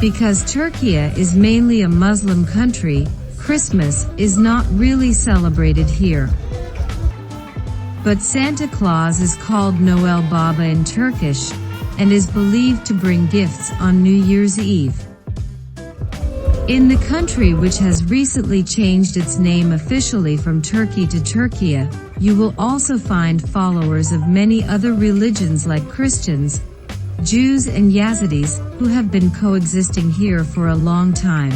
Because Turkey is mainly a Muslim country, Christmas is not really celebrated here. But Santa Claus is called Noel Baba in Turkish, and is believed to bring gifts on New Year's Eve. In the country, which has recently changed its name officially from Turkey to Turkey, you will also find followers of many other religions like Christians, Jews and Yazidis, who have been coexisting here for a long time.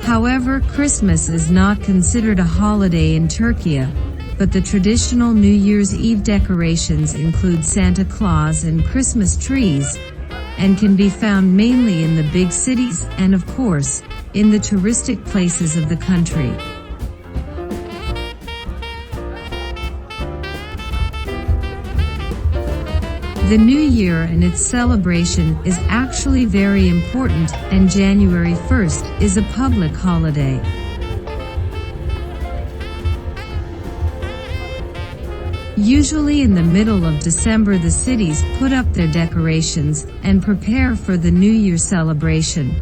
However, Christmas is not considered a holiday in Turkey, but the traditional New Year's Eve decorations include Santa Claus and Christmas trees, and can be found mainly in the big cities and, of course, in the touristic places of the country. The New Year and its celebration is actually very important, and January 1st is a public holiday. Usually in the middle of December, the cities put up their decorations and prepare for the New Year celebration.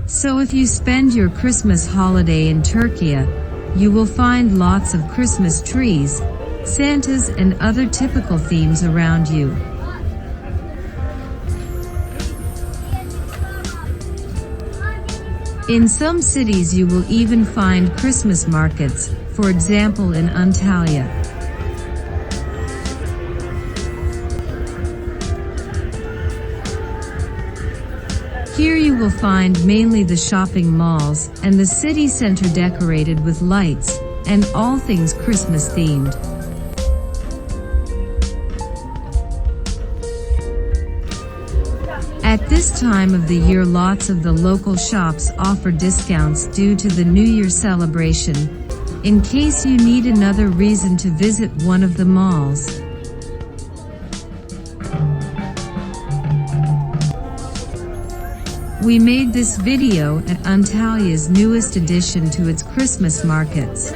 So if you spend your Christmas holiday in Turkey, you will find lots of Christmas trees, Santas and other typical themes around you. In some cities you will even find Christmas markets, for example in Antalya. Here you will find mainly the shopping malls and the city center decorated with lights and all things Christmas themed. At this time of the year, lots of the local shops offer discounts due to the New Year celebration, in case you need another reason to visit one of the malls. We made this video at Antalya's newest addition to its Christmas markets.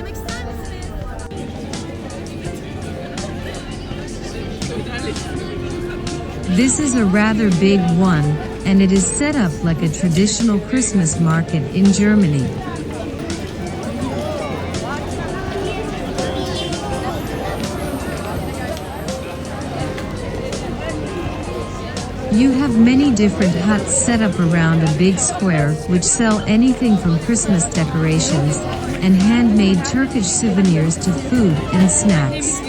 This is a rather big one, and it is set up like a traditional Christmas market in Germany. You have many different huts set up around a big square, which sell anything from Christmas decorations and handmade Turkish souvenirs to food and snacks.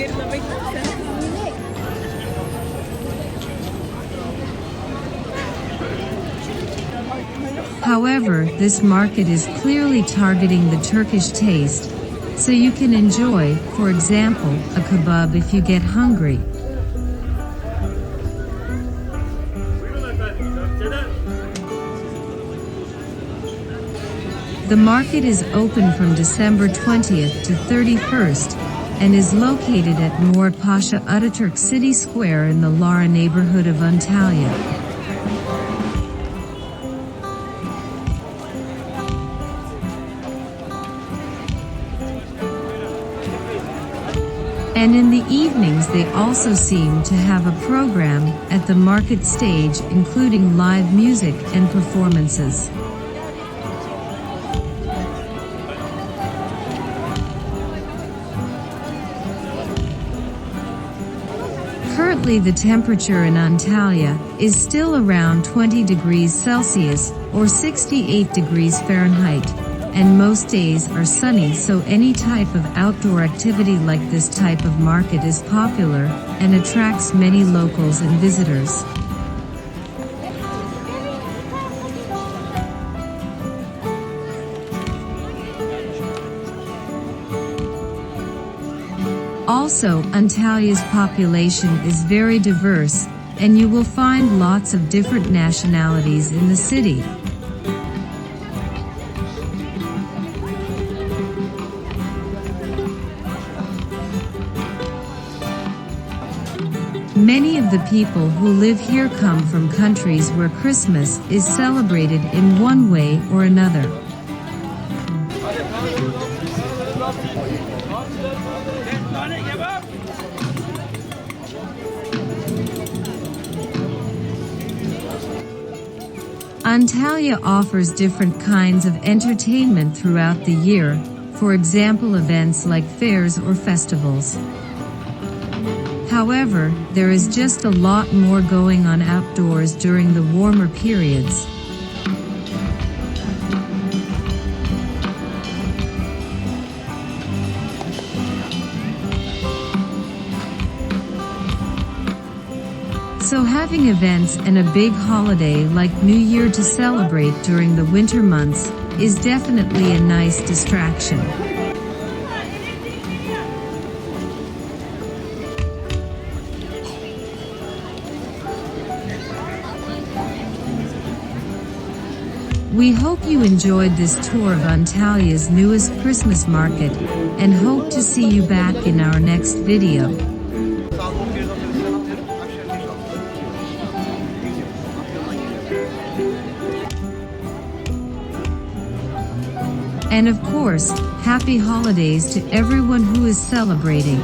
However, this market is clearly targeting the Turkish taste, so you can enjoy, for example, a kebab if you get hungry. The market is open from December 20th to 31st and is located at Murat Pasha Ataturk City Square in the Lara neighborhood of Antalya. And in the evenings they also seem to have a program at the market stage, including live music and performances. Currently the temperature in Antalya is still around 20 degrees Celsius or 68 degrees Fahrenheit, and most days are sunny, so any type of outdoor activity like this type of market is popular and attracts many locals and visitors. Also, Antalya's population is very diverse, and you will find lots of different nationalities in the city. Many of the people who live here come from countries where Christmas is celebrated in one way or another. Antalya offers different kinds of entertainment throughout the year, for example events like fairs or festivals. However, there is just a lot more going on outdoors during the warmer periods. So having events and a big holiday like New Year to celebrate during the winter months is definitely a nice distraction. We hope you enjoyed this tour of Antalya's newest Christmas market, and hope to see you back in our next video. And of course, happy holidays to everyone who is celebrating.